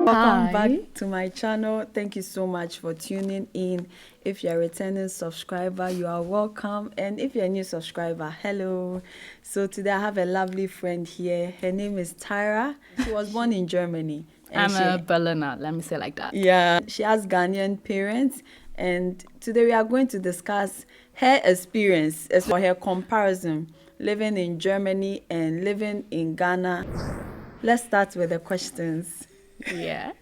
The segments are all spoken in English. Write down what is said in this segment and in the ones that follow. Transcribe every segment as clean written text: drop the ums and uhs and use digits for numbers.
Welcome Hi. back to my channel. Thank you so much for tuning in. If you're a returning subscriber, you are welcome. And if you're a new subscriber, hello. So today I have a lovely friend here. Her name is Tyra. She was born in Germany. I'm a Berliner, let me say it like that. Yeah, she has Ghanaian parents. And today we are going to discuss her experience, or her comparison, living in Germany and living in Ghana. Let's start with the questions. Yeah.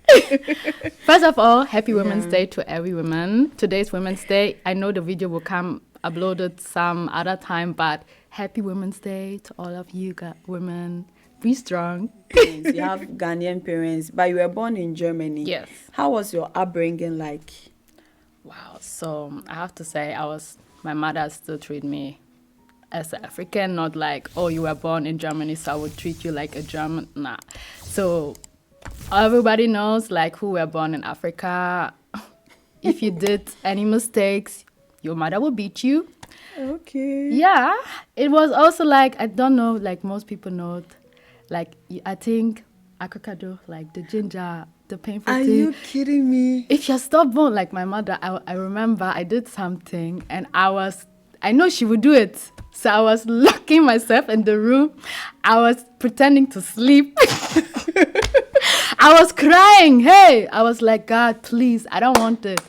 First of all, happy Women's Day to every woman. Today's Women's Day. I know the video will come uploaded some other time, but happy Women's Day to all of you women. Be strong. You have Ghanaian parents, but you were born in Germany. Yes. How was your upbringing like? Wow. So I have to say, my mother still treat me as an African, not like, oh, you were born in Germany, so I would treat you like a German. Nah. So everybody knows, like, who were born in Africa. If you did any mistakes, your mother will beat you. Okay. Yeah. It was also like, I don't know, like most people know, like, I think akokado, like the ginger, the painful Are thing. you kidding me? If you're stubborn, like my mother, I remember I did something and I know she would do it. So I was locking myself in the room. I was pretending to sleep. I was crying. Hey, I was like, God, please, I don't want it.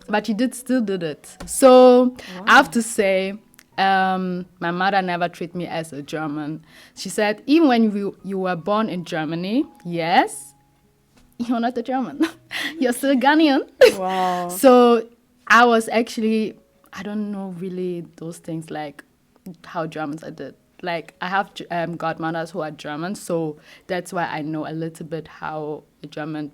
But she still did it. So wow. I have to say, my mother never treated me as a German. She said, even when you were born in Germany, yes, you're not a German. You're still Ghanaian. Wow. So I was actually, I don't know really those things like how Germans are did. Like I have godmothers who are German, so that's why I know a little bit how a German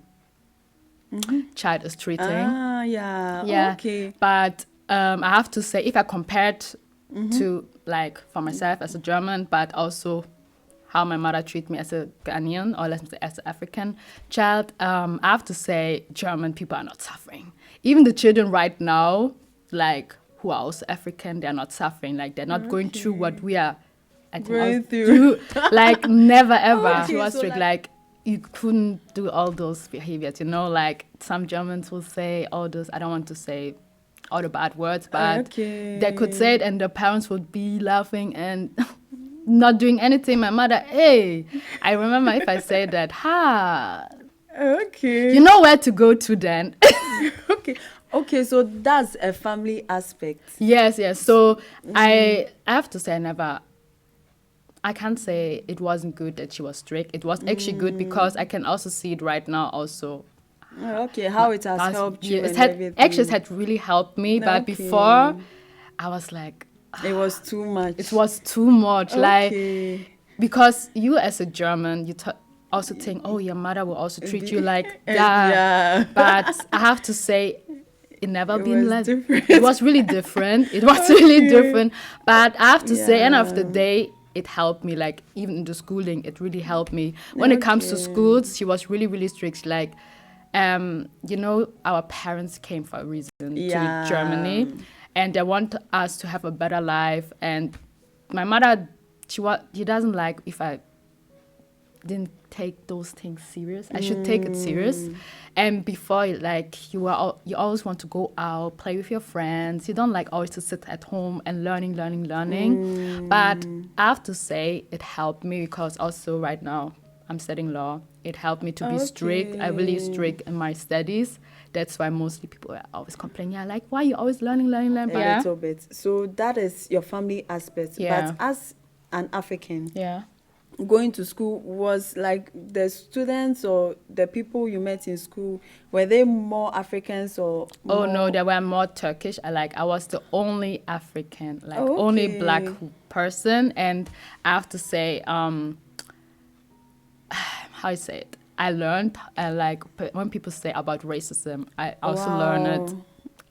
child is treating. Ah, yeah. Yeah. Okay. But I have to say, if I compared to like for myself as a German, but also how my mother treats me as a Ghanaian or let's say as an African child, I have to say German people are not suffering. Even the children right now, like who are also African, they're not suffering. Like they're not going through what we are going through. Like never ever. Okay, She was so strict, like you couldn't do all those behaviors, you know, like some Germans will say all those, I don't want to say all the bad words, but they could say it and the parents would be laughing and not doing anything. My mother, hey, I remember if I say that, okay, you know where to go to then. Okay, so that's a family aspect. Yes. So I have to say I can't say it wasn't good that she was strict. It was actually good because I can also see it right now also. Okay, how it has helped you and everything. Actually, it had really helped me, but before I was like... It was too much. It was too much. Like, because you as a German, you also think, oh, your mother will also treat you like that. Yeah. But I have to say, it never been like different. It was really different. It was really different. But I have to say, end of the day, it helped me. Like even in the schooling, it really helped me. When it comes to schools, she was really, really strict. Like, you know, our parents came for a reason to Germany, and they want us to have a better life. And my mother, she doesn't like if I didn't take those things serious. I should take it serious. And before, like you always want to go out, play with your friends. You don't like always to sit at home and learning. But I have to say it helped me because also right now I'm studying law. It helped me to be strict. I really strict in my studies. That's why mostly people are always complaining. Yeah, like why you always learning? A little bit. So that is your family aspect. Yeah. But as an African, going to school was like the students or the people you met in school, were they more Africans or more? Oh no, they were more Turkish. I was the only African, only black person. And I have to say, how I say it, I learned like when people say about racism, I also learn it.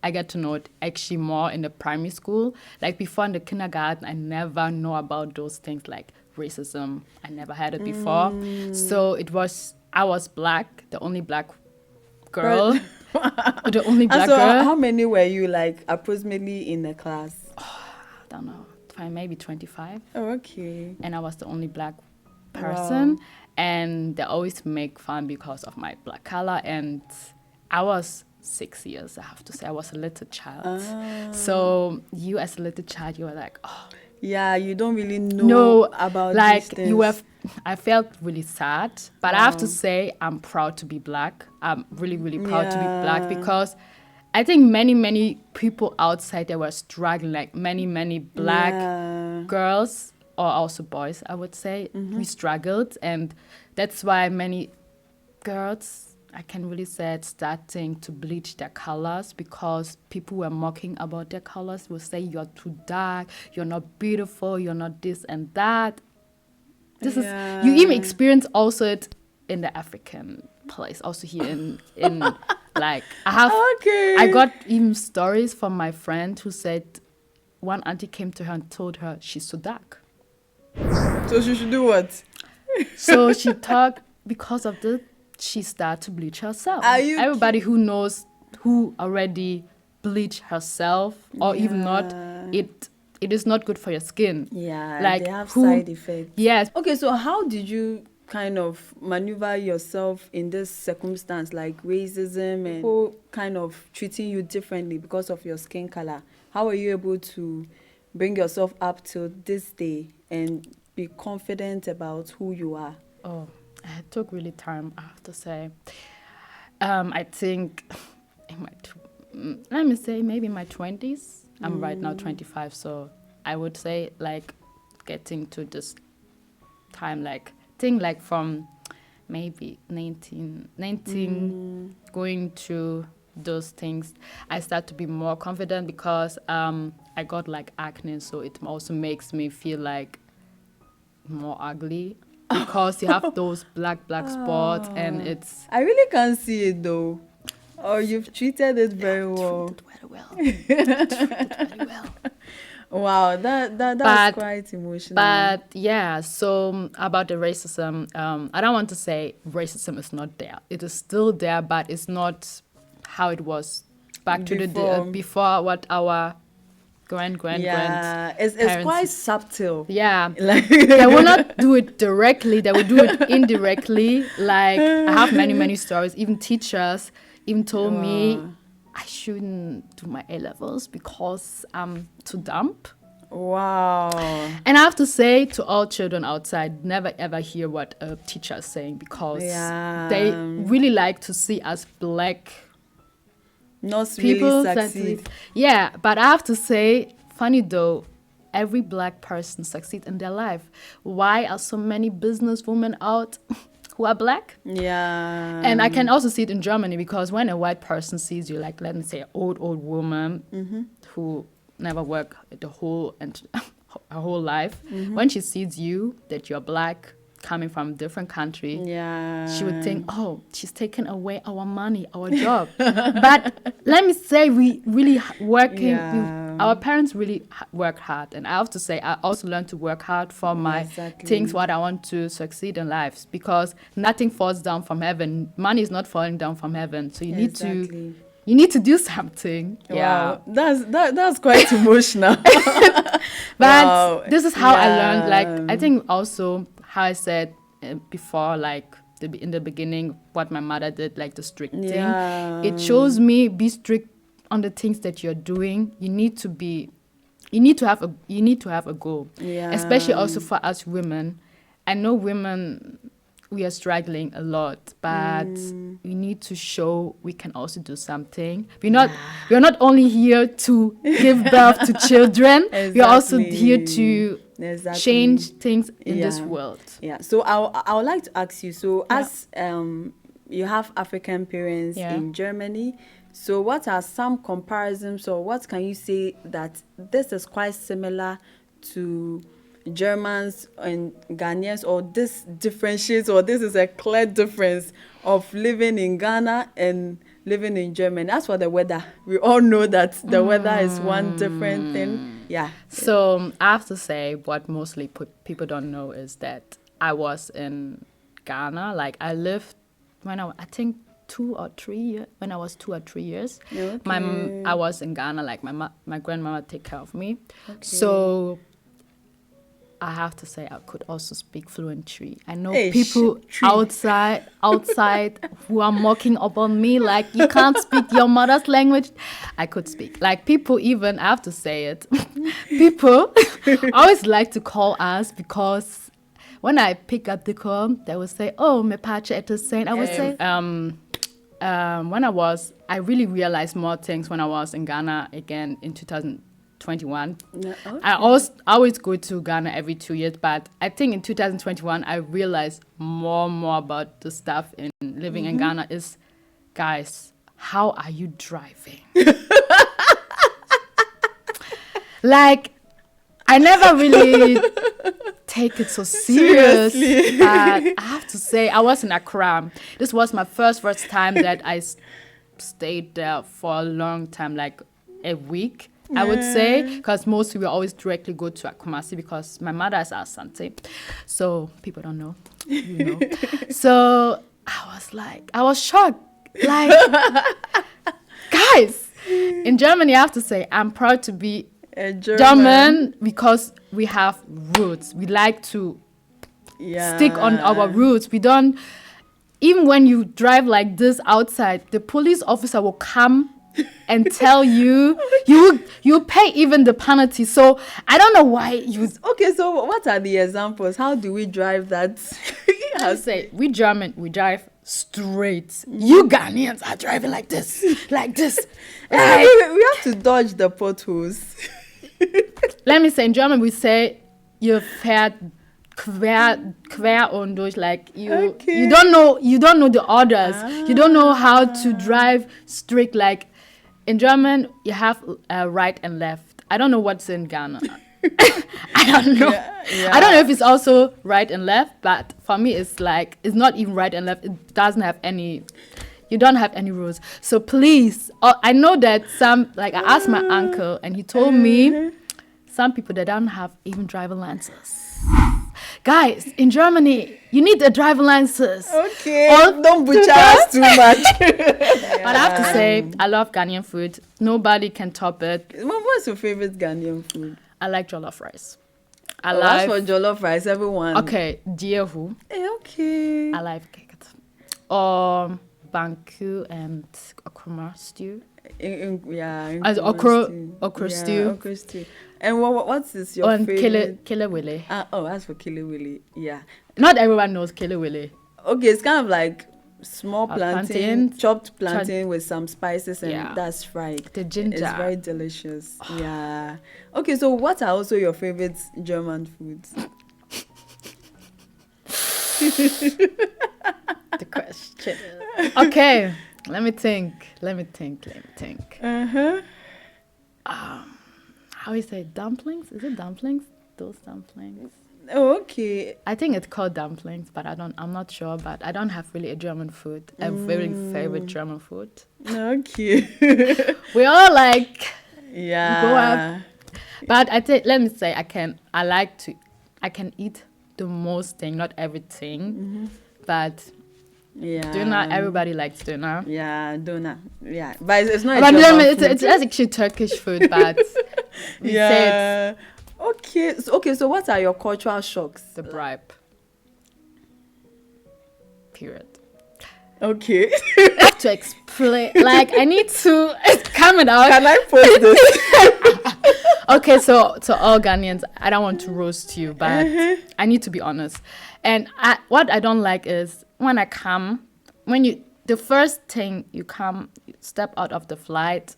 I get to know it actually more in the primary school. Like before in the kindergarten, I never know about those things like racism. I never had it before. So I was black, the only black girl. The only black girl. How many were you like approximately in the class? I don't know, maybe 25. Okay. And I was the only black person. Wow. And they always make fun because of my black color. And I was 6 years, I have to say. I was a little child. So you as a little child, you were like, oh, Yeah, you don't really know no, about these like things. I felt really sad, but I have to say I'm proud to be black. I'm really, really proud to be black, because I think many people outside there were struggling, like many black girls, or also boys, I would say. We struggled, and that's why many girls, I can really say it, starting to bleach their colors, because people were mocking about their colors, will say you're too dark, you're not beautiful, you're not this and that. This is, you even experience also it in the African place, also here in like I got even stories from my friend who said one auntie came to her and told her she's too dark. So she should do what? So she thought because of this, she started to bleach herself. Everybody who knows, who already bleach herself, or even not, it is not good for your skin. Yeah, like they have side effects. Yes. Okay, so how did you kind of maneuver yourself in this circumstance, like racism and people kind of treating you differently because of your skin color? How were you able to bring yourself up to this day and be confident about who you are? Oh, it took really time, I have to say. I think in my let me say maybe in my 20s. I'm right now 25, so I would say like getting to this time, like think like from maybe 19 going to those things, I start to be more confident, because I got like acne, so it also makes me feel like more ugly, because you have those black spots, and it's... I really can't see it though. Oh, you've treated it very well. Treated very well. Treated very well. Wow, that's quite emotional. But yeah, so about the racism, I don't want to say racism is not there. It is still there, but it's not how it was back to before what our grand it's quite subtle. Yeah, like they will not do it directly, they will do it indirectly. Like I have many stories. Even teachers even told me I shouldn't do my A-levels because I'm too dumb. Wow. And I have to say to all children outside, never ever hear what a teacher is saying, because they really like to see us black not people really succeed. Yeah, but I have to say, funny though, every black person succeeds in their life. Why are so many businesswomen out who are black? Yeah. And I can also see it in Germany, because when a white person sees you, like let me say an old woman who never worked her whole life, when she sees you, that you're black, coming from a different country, she would think, oh, she's taken away our money, our job. But let me say, we really working, our parents really work hard. And I have to say, I also learned to work hard for my things, what I want to succeed in life, because nothing falls down from heaven. Money is not falling down from heaven. So you need to do something. Wow. That's quite emotional. But this is how I learned. Like, I think also how I said before, like in the beginning, what my mother did, like the strict thing. It shows me, be strict on the things that you're doing. You need to have a goal. Especially also for us women. I know women, we are struggling a lot, but we need to show we can also do something. We're not only here to give birth to children. We're also here to change things in this world. Yeah. So I would like to ask you. So as you have African parents in Germany, so what are some comparisons, or what can you say that this is quite similar to Germans and Ghanaians, or this differentiates, or this is a clear difference of living in Ghana and living in Germany? As for the weather, we all know that the weather is one different thing. Yeah. So I have to say, what mostly people don't know is that I was in Ghana. Like I lived when I think 2 or 3 years. When I was 2 or 3 years, I was in Ghana. Like my grandmama take care of me. So I have to say I could also speak fluent Tree. I know Hey, people Tree. outside who are mocking upon me like you can't speak your mother's language. I could speak. Like people even, I have to say it, people always like to call us because when I pick up the call, they will say, "Oh, me pacha it is saying." I would say, I really realized more things when I was in Ghana again in 2021. No, okay. I always go to Ghana every 2 years, but I think in 2021 I realized more about the stuff in living in Ghana is, guys, how are you driving? Like, I never really take it so serious. Seriously. But I have to say, I was in Accra. This was my first time that I stayed there for a long time, like a week, I would say, because mostly we always directly go to Kumasi because my mother is Asante. So people don't know, you know. So I was shocked. Like, guys, in Germany, I have to say, I'm proud to be A German because we have roots. We like to stick on our roots. We don't, even when you drive like this outside, the police officer will come and tell you, you pay even the penalty. So I don't know why you. Okay, so what are the examples? How do we drive that? I say we German, we drive straight. You Ghanaians are driving like this, like this. Like, we have to dodge the potholes. let me say in German we say you fährt quer und durch, like you don't know the orders. You don't know how to drive strict. Like in German you have right and left. I don't know what's in Ghana. I don't know. Yeah. I don't know if it's also right and left, but for me it's like it's not even right and left. It doesn't have any. You don't have any rules. So please, I know that some, like I asked my uncle and he told me some people that don't have even driver licenses. Guys, in Germany, you need a driver license. Okay, don't butcher us too much. But I have to say, I love Ghanaian food. Nobody can top it. What's your favorite Ghanaian food? I like jollof rice. As for jollof rice, everyone. Okay, diehu. Okay. I like it. Banku and okra stew. As okra stew. Okra stew. And what's this your favorite? Killer Willy. As for Killer Willy, yeah. Not everyone knows Killer Willy. Okay, it's kind of like small plantain, chopped plantain with some spices and that's fried. The ginger. It's very delicious. Yeah. Okay, so what are also your favorite German foods? The question. Okay, let me think. How you say dumplings? Is it dumplings? Those dumplings. Oh, okay. I think it's called dumplings, but I'm not sure. But I don't have really a German food, a very favorite German food. Okay. We all like grow up. But let me say, I can eat the most thing, not everything, but doner, everybody likes doner. Yeah, doner. Yeah, but it's not. But it's actually Turkish food, but we say it's Okay, so what are your cultural shocks? The bribe. Period. Okay. I have to explain. Like, I need to. It's coming out. Can I post this? Okay, so to all Ghanaians, I don't want to roast you, but I need to be honest. And what I don't like is when the first thing you step out of the flight,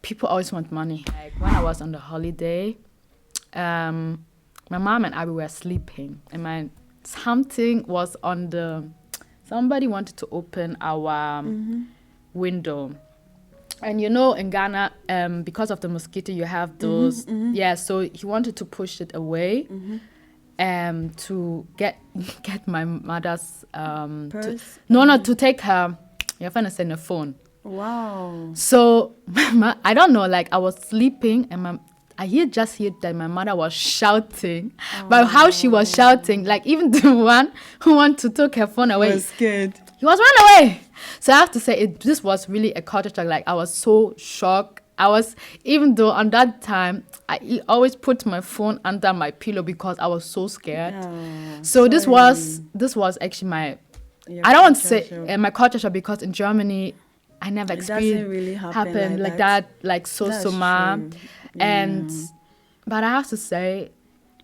people always want money. Like when I was on the holiday, my mom and I were sleeping, and something was on somebody wanted to open our window. And in Ghana, because of the mosquito, you have those. Yeah, so he wanted to push it away to get my mother's purse? To take her. You're going to send a phone. Wow. So I don't know. Like I was sleeping, and I just heard that my mother was shouting. But how she was shouting, like even the one who wanted to take her phone away, was scared. He was run away. So I have to say, this was really a culture shock. Like I was so shocked. I was, even though on that time, always put my phone under my pillow because I was so scared. So this was actually my, I don't want to say my culture shock, because in Germany, I never experienced, doesn't really happen like that, like so true. and but I have to say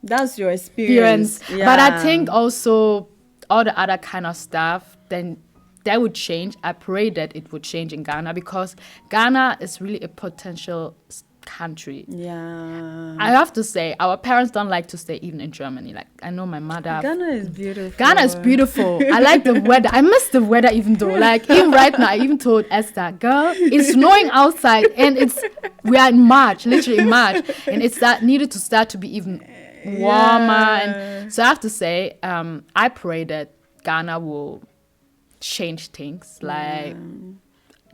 that's your experience. Yeah. But I think also all the other kind of stuff, then that would change. I pray that it would change in Ghana, because Ghana is really a potential country. Yeah. I have to say, our parents don't like to stay even in Germany. Like, I know my mother. Ghana is beautiful. Ghana is beautiful. I like the weather. I miss the weather even though. Like, even right now, I even told Esther, girl, it's snowing outside and we are in March, literally in March. And it's needed to start to be even warmer. And so I have to say, I pray that Ghana will change things. Like,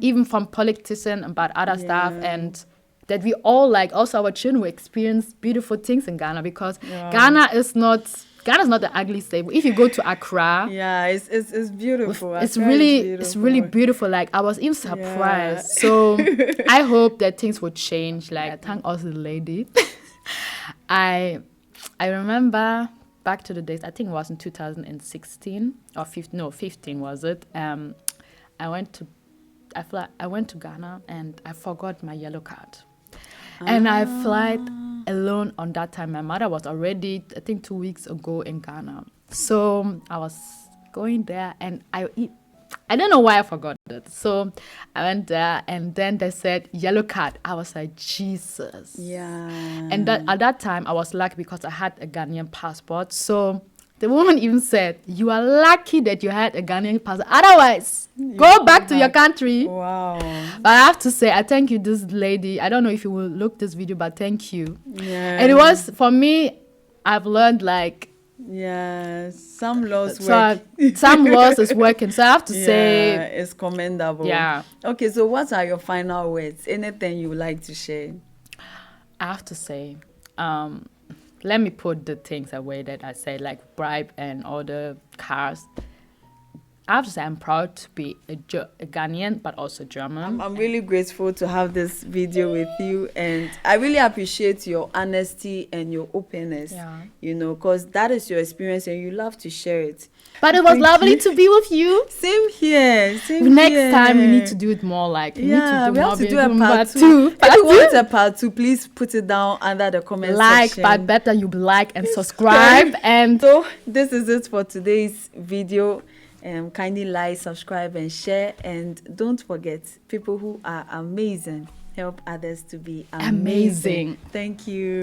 even from politicians about other stuff, and that we all, like, also our children will experience beautiful things in Ghana, because Ghana is not the ugly state. If you go to Accra, it's beautiful. It's really beautiful. Like, I was even surprised. So I hope that things will change. Like, I thank also the lady. I remember back to the days, I think it was in 2016 or 15 was it? I went to Ghana and I forgot my yellow card. And I flight alone on that time. My mother was already, I think 2 weeks ago in Ghana. So I was going there and I don't know why I forgot it. So I went there and then they said yellow card. I was like, Jesus. Yeah. And at that time I was lucky because I had a Ghanaian passport. So the woman even said, you are lucky that you had a Ghanaian passport. Otherwise, go back to your country. Wow. But I have to say, I thank you, this lady. I don't know if you will look this video, but thank you. Yeah. And it was, for me, I've learned, like, some laws work. Some laws is working. So I have to say, it's commendable. Yeah. Okay, so what are your final words? Anything you would like to share? I have to say, let me put the things away that I say, like bribe and other cars. I have to say I'm proud to be a Ghanaian, but also German. I'm really grateful to have this video with you, and I really appreciate your honesty and your openness. You know, because that is your experience and you love to share it. But it was lovely to be with you. Same here. Next time we need to do it more, like we have to do a part two. If you want a part two, please put it down under the comment section. But better you like and subscribe. And so this is it for today's video. Kindly like, subscribe and share, and don't forget, people who are amazing help others to be amazing. Thank you.